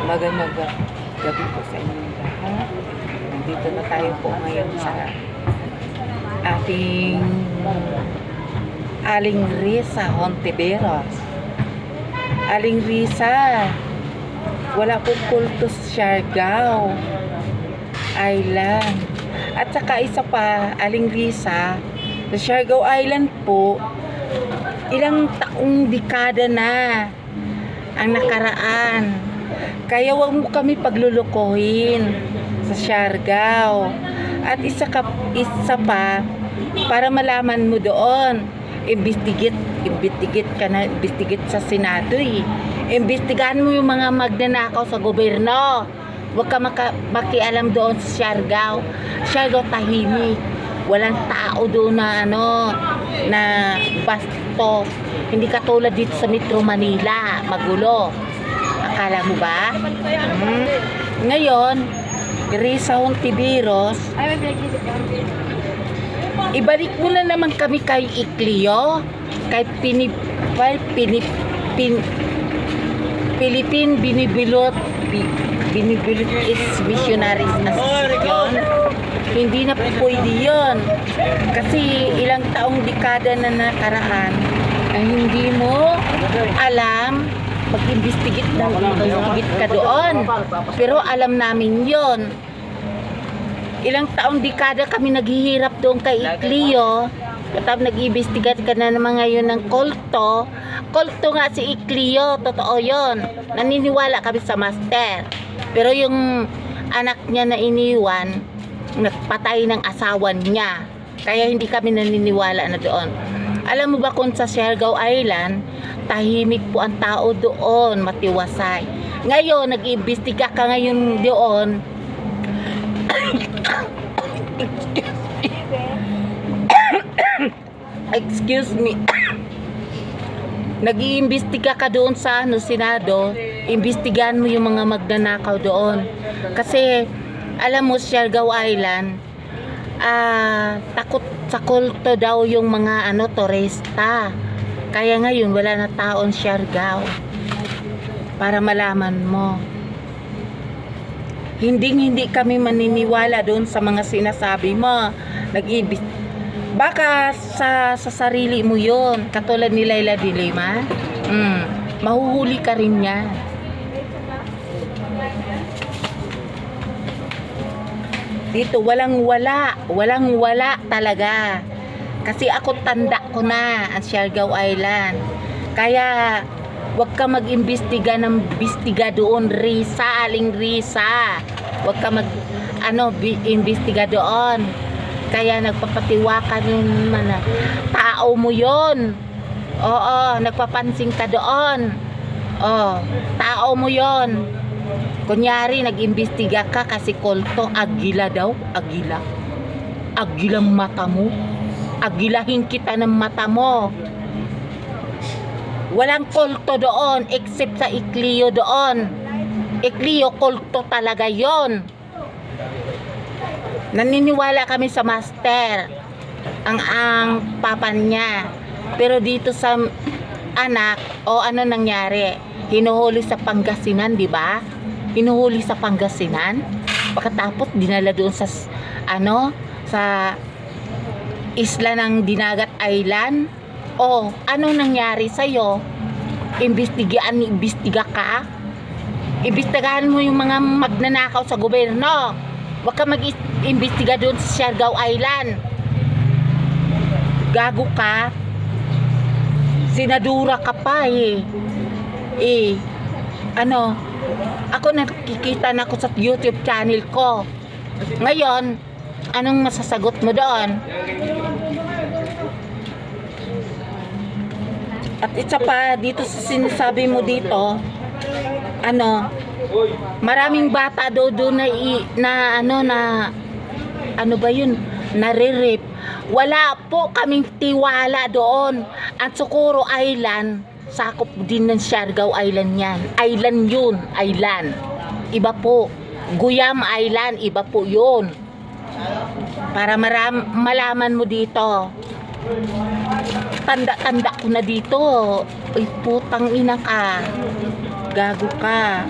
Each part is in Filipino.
Magandang gabi po sa inyong lahat. Nandito na tayo po ngayon sa ating Aling Risa Hontiveros. Aling Risa, wala pong kulto sa Siargao Island. At saka isa pa, Aling Risa, sa Siargao Island po, ilang taong dekada na ang nakaraan. Kaya wag mo kami paglulukuhin sa Siargao. At isa pa, para malaman mo doon, investigate sa Senado eh. Imbestigahan mo yung mga magnanakaw sa gobyerno. Huwag ka makialam doon sa Siargao. Siargao tahimik. Walang tao doon na na basto. Hindi katulad dito sa Metro Manila, magulo. Akala mo ba? Ngayon, Risa Hontiveros, ibalik mo na naman kami kay Icleo, kay Philippine Binibilot is Missionaries Association. Hindi na pwede yun. Kasi ilang taong dekada na nakaraan ay hindi mo alam mag-investigate ka doon. Pero alam namin yon. Ilang taong dekada kami naghihirap doon kay Icleo. Tapos nag-investigate ka na naman ngayon ng kulto. Kulto nga si Icleo, totoo yon. Naniniwala kami sa master. Pero yung anak niya na iniwan, nagpatay ng asawa niya. Kaya hindi kami naniniwala na doon. Alam mo ba kung sa Siargao Island, tahimik po ang tao doon, matiwasay. Ngayon, nag-iimbestiga ka ngayon doon. Excuse me. Nag-iimbestiga ka doon sa Senado, imbestigahan mo yung mga magnanakaw doon. Kasi, alam mo, Siargao Island, takot sa kulto daw yung mga turista. Kaya ngayon wala na taon Siargao. Para malaman mo, hindi kami maniniwala doon sa mga sinasabi mo. Baka sa sarili mo yon, katulad ni Laila de Lima, mahuhuli ka rin niya. Dito walang wala talaga. Kasi ako tanda ko na ang Siargao Island. Kaya wag ka mag-imbestiga doon, Risa, Aling Risa. Wag ka imbestiga doon. Kaya nagpapatiwaka nun man. Tao mo yon. Oo, nagpapansin ka doon. Tao mo yon. Kunyari, nag-imbestiga ka kasi kulto, agila daw, agila. Agilang mata mo. Agilahin kita ng mata mo. Walang kulto doon, except sa Icleo doon. Icleo, kulto talaga yon. Naniniwala kami sa master, ang papa niya. Pero dito sa anak, ano nangyari? Hinuhuli sa Pangasinan, di ba? Hinuhuli sa Pangasinan, pagkatapos dinala doon sa sa isla ng Dinagat Island. Ano nangyari sa'yo? Imbestiga ka? Imbestigahan mo yung mga magnanakaw sa gobyerno. Huwag ka mag-imbestiga doon sa Siargao Island. Gago ka. Sinadura ka pa ako nakikita na ako sa YouTube channel ko. Ngayon, anong masasagot mo doon? At isa pa, dito sa sinasabi mo dito, maraming bata doon nare-rape. Wala po kaming tiwala doon. At Socorro Island, sakop din ng Siargao Island yan. Island yun, island. Iba po. Guyam Island, iba po yun. Para malaman mo dito. Tanda-tanda ko na dito. Ay, putang ina ka. gago ka.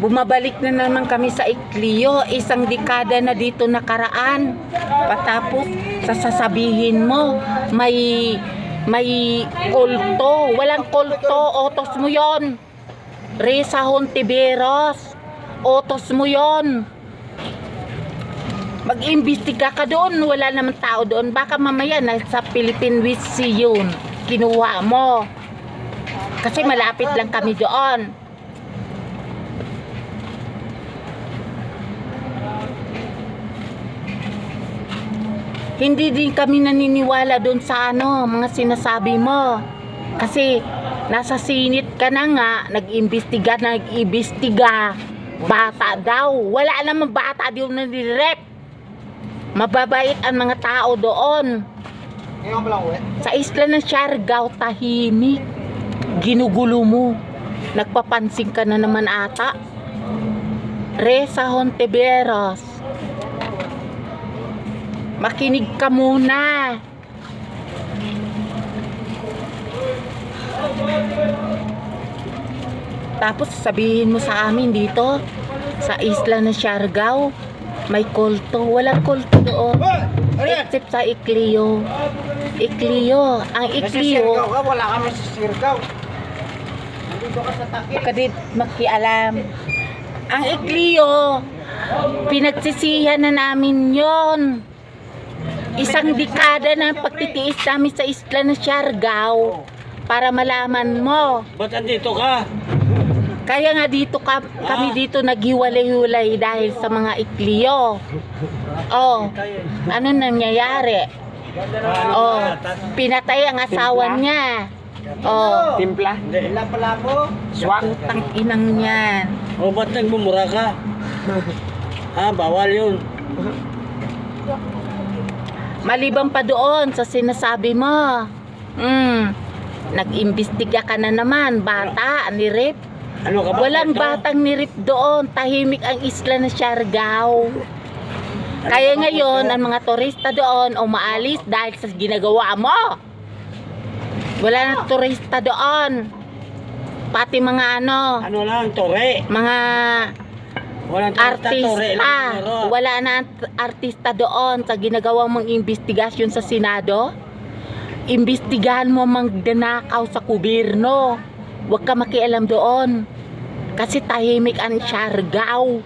Bumabalik na naman kami sa Iclio, isang dekada na dito nakaraan. Patapos sasabihin mo, may kulto. Walang kulto, otos mo yon. Reza Hontiveros, otos mo yon. Mag-imbestiga ka doon, wala naman tao doon. Baka mamaya sa Philippine Witch yun, kinuha mo. Kasi malapit lang kami doon. Hindi din kami naniniwala doon sa mga sinasabi mo. Kasi nasa sinit ka na nga, nag-imbestiga. Bata daw. Wala namang bata doon na nirep. Mababait ang mga tao doon. Sa isla ng Siargao, tahimik. Ginugulo mo. Nagpapansin ka na naman ata. Reza Hontiveros, makinig ka muna. Tapos sabihin mo sa amin dito sa isla ng Siargao may kulto. Walang kulto doon except sa Iclio. Ang Iclio, wala kami sa Siargao. Nandito ka sa Takip. Kadit makialam. Ang Iclio, pinagsisihan na namin yon. Isang dekada na pagtitiis namin sa isla ng Siargao para malaman mo. Ba't andito ka? Kaya nga dito kami dito naghiwalay-hulay dahil sa mga Iclio. Oh, ano nangyayari? Oh, pinatay ang asawa niya. Oh, Timpla? Lapo-lapo? Swak? putang inang niyan. O ba't nagmumura ka? Bawal yun. Maliban pa doon sa sinasabi mo. Nag-imbestiga ka na naman, bata, nirip. Ano ka ba? Walang batang nirip doon, tahimik ang isla ng Siargao. Kaya ngayon, ang mga turista doon umaalis dahil sa ginagawa mo. Wala na turista doon. Pati mga Ano lang, tore. mga Walang turista, tore lang. artista. Wala na artista doon sa ginagawang mong investigasyon sa Senado. Imbestigahan mo magdanakaw sa gobyerno. Huwag ka makialam doon. Kasi tahimik ang Siargao.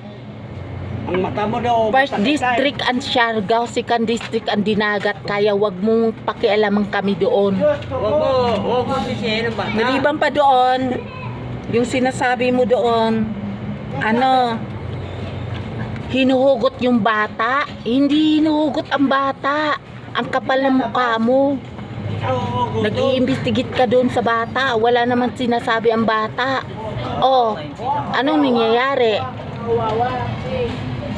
Ang mata mo daw. First district ang Siargao, second district ang Dinagat. Kaya wag mong pakialaman kami doon. Huwag mo sisihin ang bata. Maliban pa doon, yung sinasabi mo doon, hinuhugot yung bata. Hindi hinuhugot ang bata. Ang kapal ng mukha mo. Nag-iimbestigate ka doon sa bata. Wala naman sinasabi ang bata. Oh, anong nangyayari?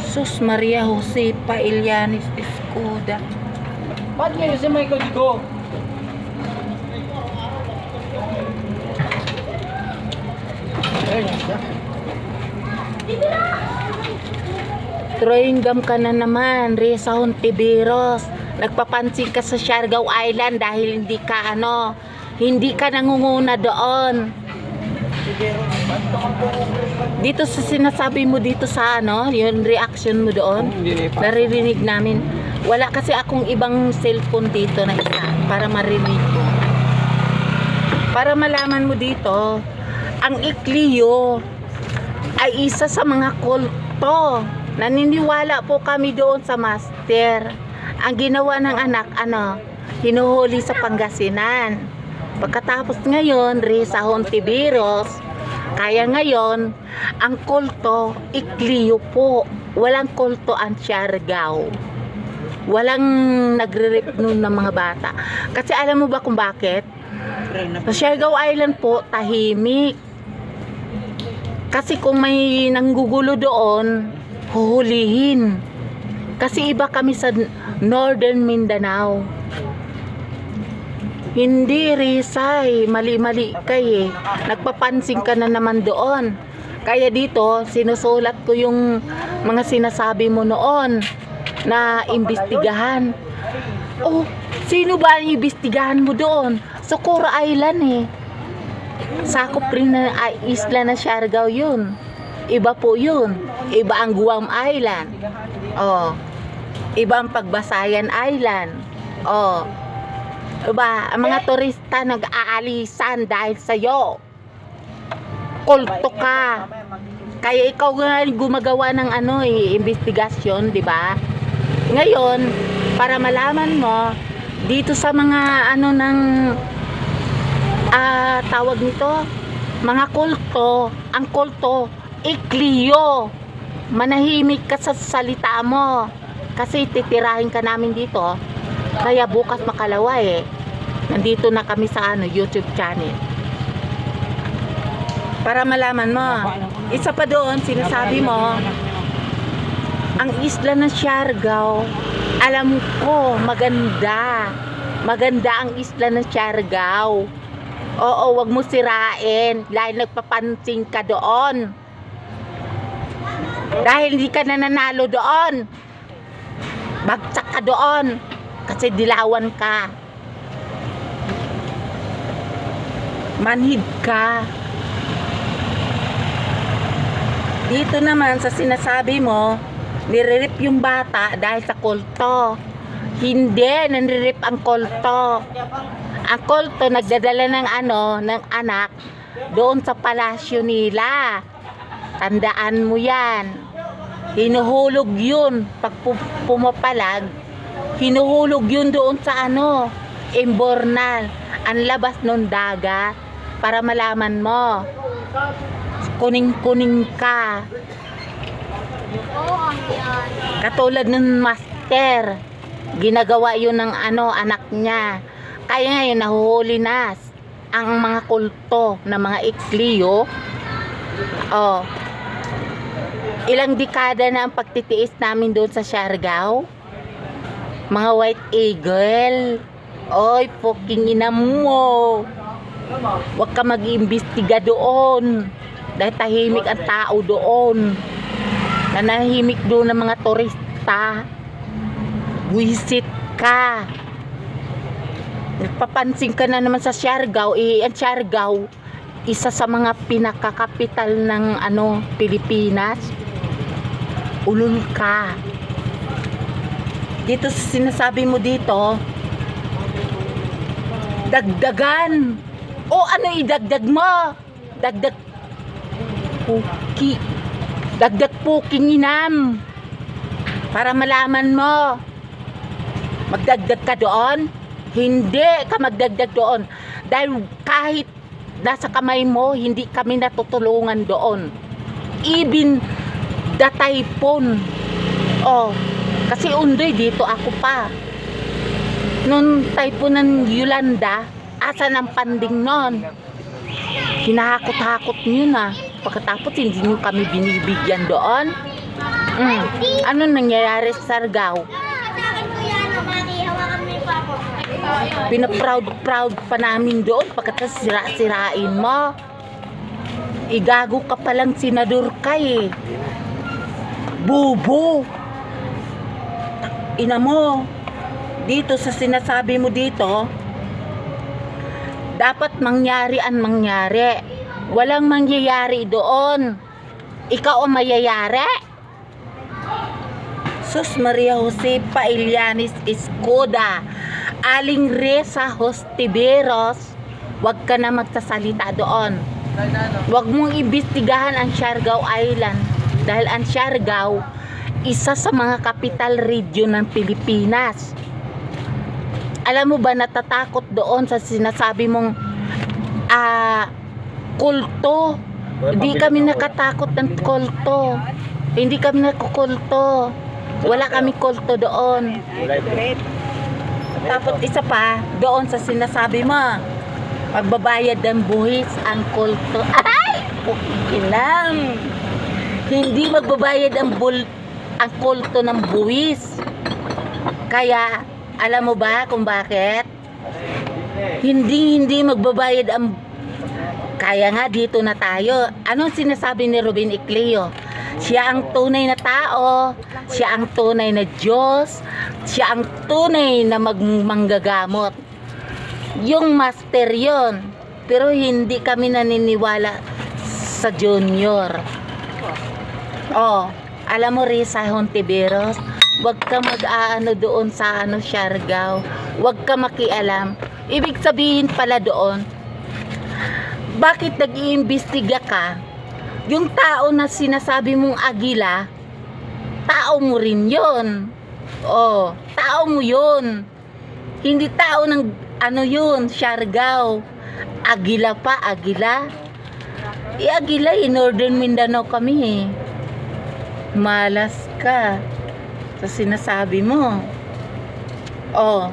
Sus Maria Josepa Ilianis Escuda. Ba't ngayon si Michael dito? Troingam ka na naman, Reza Hontiveros. Nagpapansin ka sa Siargao Island dahil hindi ka nangunguna doon. Dito sa sinasabi mo dito sa yung reaction mo doon, naririnig namin. Wala kasi akong ibang cellphone dito na isa para marinig ko. Para malaman mo dito, ang Iclio ay isa sa mga kulto. Naniniwala po kami doon sa master. Ang ginawa ng anak, hinuhuli sa Pangasinan. Pagkatapos ngayon, Reza Hontiveros, kaya ngayon, ang kulto, Iclio po. Walang kulto ang Siargao. Walang nagre-rape nun ng mga bata. Kasi alam mo ba kung bakit? Sa Siargao Island po, tahimik. Kasi kung may nanggugulo doon, huhulihin. Kasi iba kami sa Northern Mindanao. Hindi, Rizay. Mali-mali kay Nagpapansin ka na naman doon. Kaya dito, sinusulat ko yung mga sinasabi mo noon. na imbestigahan. Oh, sino ba ang imbestigahan mo doon? Socorro Island eh. Sakop rin na isla na Siargao yun. Iba po yun. Iba ang Guam Island. Oh. Iba ang Pagbasayan Island. Oh. Diba? Ang mga turista nag-aalisan dahil sa'yo. Kulto ka. Kaya ikaw nga gumagawa ng investigasyon, di ba? Ngayon, para malaman mo, dito sa mga tawag nito, mga kulto, ang kulto, ikliyo. Manahimik ka sa salita mo. Kasi titirahin ka namin dito. Kaya bukas makalawa nandito na kami sa YouTube channel. Para malaman mo. Isa pa doon, sinasabi mo, ang isla ng Siargao, alam ko, maganda. Maganda ang isla ng Siargao. Oo, wag mo sirain. Dahil nagpapansin ka doon. Dahil hindi ka nananalo doon. Bagsak ka doon. Kasi dilawan ka. Manhid ka. Dito naman sa sinasabi mo, nire-rip yung bata dahil sa kulto. Hindi, nire-rip ang kulto. Ang kulto nagdadala ng anak doon sa palasyo nila. Tandaan mo yan. Hinuhulog yun pag pumapalag. Hinuhulog yun doon sa Imbornal. Ang labas ng dagat para malaman mo. Kuning-kuning ka. Katulad ng master. Ginagawa yun ng anak niya. Kaya ngayon nahuhuli na ang mga kulto na mga ikliyo. Oh. Ilang dekada na ang pagtitiis namin doon sa Siargao. Mga white eagle. Oy, fucking ina mo. Huwag ka mag-iimbestiga doon. Dahil tahimik ang tao doon. Nanahimik doon ng mga turista. Wisit ka. Nagpapansin ka na naman sa Siargao. Ang Siargao, isa sa mga pinakakapital ng Pilipinas. Ulul ka. Dito sinasabi mo dito, dagdagan. O idagdag mo? Dagdag puki. Dagdag puking inam. Para malaman mo. Magdagdag ka doon? Hindi ka magdagdag doon. Dahil kahit nasa kamay mo, hindi kami natutulungan doon. Even the typhoon. Oh, kasi undoy dito ako pa. Nung typhoon ng Yolanda, asan ang panding nun? Hinahakot-hakot nyo na. Pagkatapos hindi nyo kami binibigyan doon. Ano nangyayari sa Siargao? Pinaproud pa namin doon. Pagkatapos sira-sirain mo. Igago ka palang senador ka Bubo. Ina mo. Dito sa sinasabi mo dito, dapat mangyari ang mangyari. Walang mangyayari doon. Ikaw ang mayayari. Sus Maria Jose Pailianis Escoda, Aling Reza Hostiveros, wag ka na magsasalita doon. Wag mong imbestigahan ang Siargao Island. Dahil ang Siargao, isa sa mga capital region ng Pilipinas. Alam mo ba, natatakot doon sa sinasabi mong kulto. Hindi kami nakatakot ng kulto. Hindi kami nakukulto. Wala kami kulto doon. Tapos isa pa, doon sa sinasabi mo, magbabayad ng buhis ang kulto. Ay! Pukilang! Hindi magbabayad ang kulto ng buwis. Kaya, alam mo ba kung bakit? Hindi magbabayad ang... Kaya nga dito na tayo. Anong sinasabi ni Ruben Icleo? Siya ang tunay na tao, siya ang tunay na Diyos, siya ang tunay na manggagamot. Yung master yon, pero hindi kami naniniwala sa Junior. Oh, alam mo Risa Hontiveros, wag ka mag-aano doon sa Siargao, wag ka makialam. Ibig sabihin pala doon, bakit nag-iimbestiga ka? Yung tao na sinasabi mong agila, tao mo rin yun. Oh, tao mo yun. Hindi tao ng yun, Siargao. Agila pa, agila. Agila, Northern Mindanao kami eh. Malas ka sa sinasabi mo. Oh,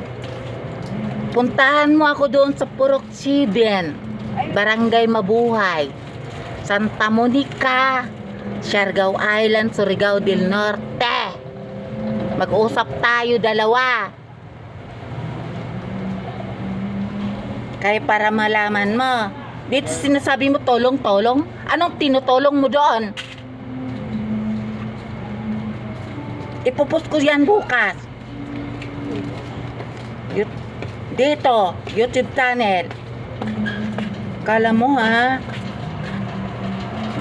puntahan mo ako doon sa Purok 7, Barangay Mabuhay, Santa Monica, Siargao Island, Surigao del Norte. Mag-usap tayo dalawa. Kaya para malaman mo, dito sinasabi mo tolong-tolong. Anong tinutulong mo doon? Ipopost ko yan bukas. Dito, YouTube channel. Kala mo ha,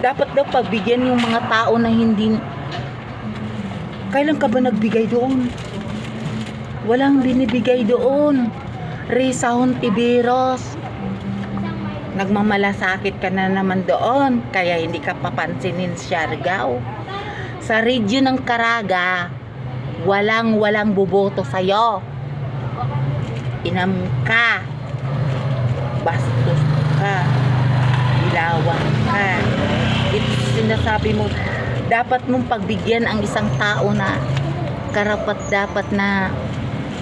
dapat daw pagbigyan yung mga tao na hindi. Kailan ka ba nagbigay doon? Walang binibigay doon. Risa Hontiveros, nagmamalasakit ka na naman doon, kaya hindi ka papansinin Siargao. Sa region ng Caraga, walang buboto sa'yo. Inam ka, bastos ka, ilawang ka. Ito sinasabi mo, dapat mong pagbigyan ang isang tao na karapat dapat na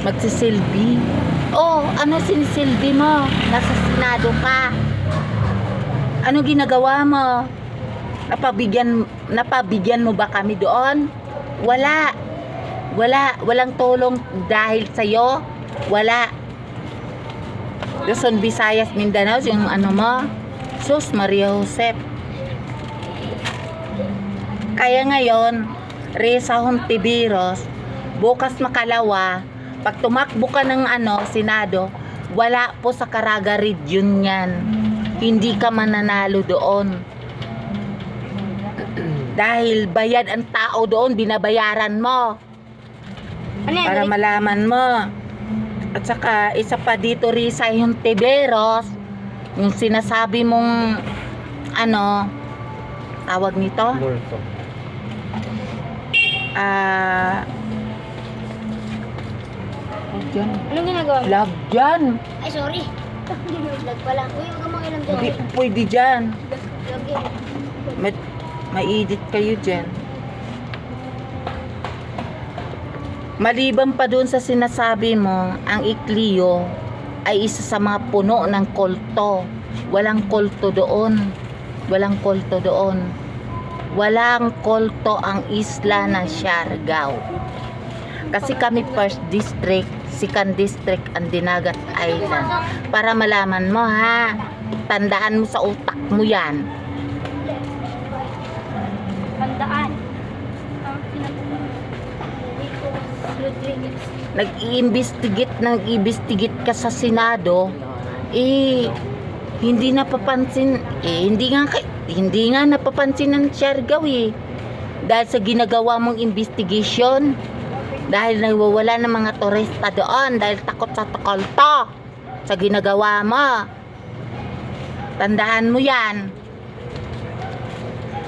magsisilbi. Oh, ano sinisilbi mo? Nasa Senado ka. Ano ginagawa mo? Napabigyan mo ba kami doon? Wala. Walang tulong dahil sa'yo. Wala. Luzon, Visayas, Mindanao, yung mo, Sus Maria Josep. Kaya ngayon, Risa Hontiveros, bukas makalawa, pag tumakbo ka ng Senado, wala po sa Caraga region yan. Hindi ka mananalo doon. Dahil bayad ang tao doon, binabayaran mo. Para malaman mo. At saka, isa pa dito Risa Hontiveros, yung sinasabi mong tawag nito? Anong ginagawa mo? Love dyan. Ay, sorry. Vlog pala. Uy, huwag ka makialam dyan. Hindi pwede dyan. Vlog yan. Ma-edit kayo dyan. Maliban pa dun sa sinasabi mo, ang Iklio ay isa sa mga puno ng kulto. Walang kulto doon. Walang kulto doon. Walang kulto ang isla ng Siargao. Kasi kami first district, second district ang Dinagat Island. Para malaman mo ha, tandaan mo sa utak mo yan. Tandaan. Nag-iimbestigate ka sa Senado, hindi napapansin, hindi nga napapansin ng Siargao dahil sa ginagawa mong investigation, dahil nawawala ng mga turista doon, dahil takot sa tukolto sa ginagawa mo. Tandaan mo yan.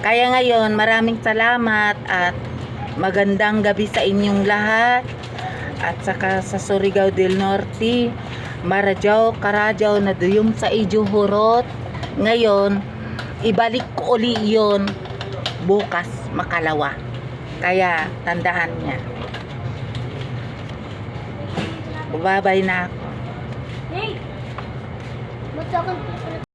Kaya ngayon, maraming salamat at magandang gabi sa inyong lahat. At saka sa Surigao del Norte, Marajao, Carajao na duyom sa Ijuhurot. Ngayon, ibalik ko uli yun bukas makalawa. Kaya tandaan niya. Babay na ako. Hey! Ba't sa akin